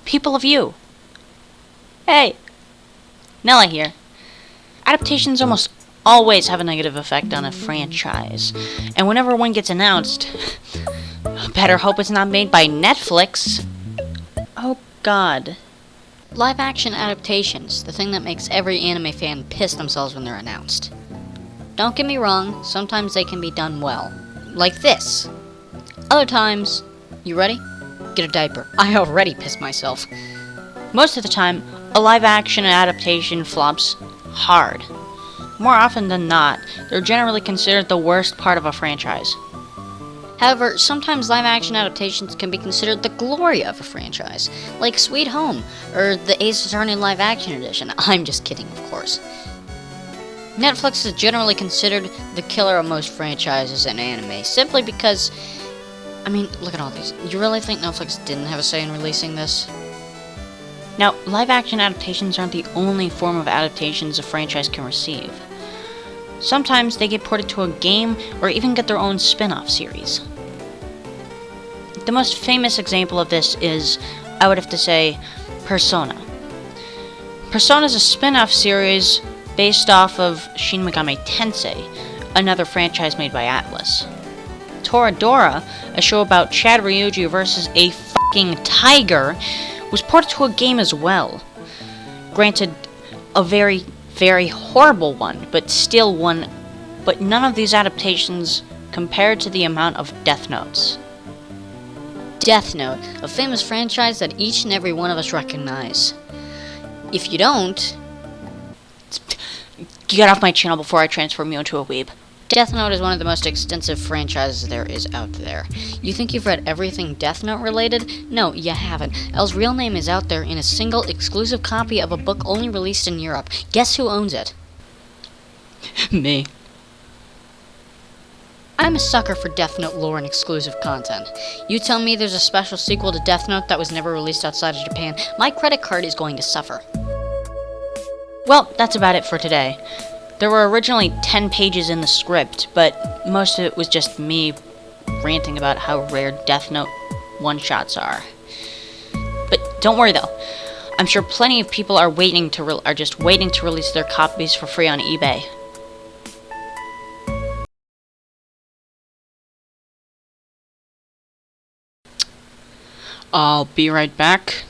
People of you. Hey, Nella here. Adaptations almost always have a negative effect on a franchise, and whenever one gets announced, better hope it's not made by Netflix. Oh god. Live action adaptations, the thing that makes every anime fan piss themselves when they're announced. Don't get me wrong, sometimes they can be done well. Like this. Other times, you ready? Get a diaper. I already pissed myself. Most of the time, a live action adaptation flops hard. More often than not, they're generally considered the worst part of a franchise. However, sometimes live-action adaptations can be considered the glory of a franchise, like Sweet Home, or the Ace Attorney live-action edition. I'm just kidding, of course. Netflix is generally considered the killer of most franchises in anime, simply because, I mean, look at all these. You really think Netflix didn't have a say in releasing this? Now, live-action adaptations aren't the only form of adaptations a franchise can receive. Sometimes they get ported to a game or even get their own spin-off series. The most famous example of this is, I would have to say, Persona. Persona is a spin-off series based off of Shin Megami Tensei, another franchise made by Atlus. Toradora, a show about Chad Ryuji versus a fucking tiger, was ported to a game as well. Granted, a very horrible one, but still one. But none of these adaptations compared to the amount of Death Notes. Death Note, a famous franchise that each and every one of us recognize. If you don't, get off my channel before I transform you into a weeb. Death Note is one of the most extensive franchises there is out there. You think you've read everything Death Note related? No, you haven't. L's real name is out there in a single exclusive copy of a book only released in Europe. Guess who owns it? Me. I'm a sucker for Death Note lore and exclusive content. You tell me there's a special sequel to Death Note that was never released outside of Japan, my credit card is going to suffer. Well, that's about it for today. There were originally 10 pages in the script, but most of it was just me ranting about how rare Death Note one-shots are. But don't worry though, I'm sure plenty of people are just waiting to release their copies for free on eBay. I'll be right back.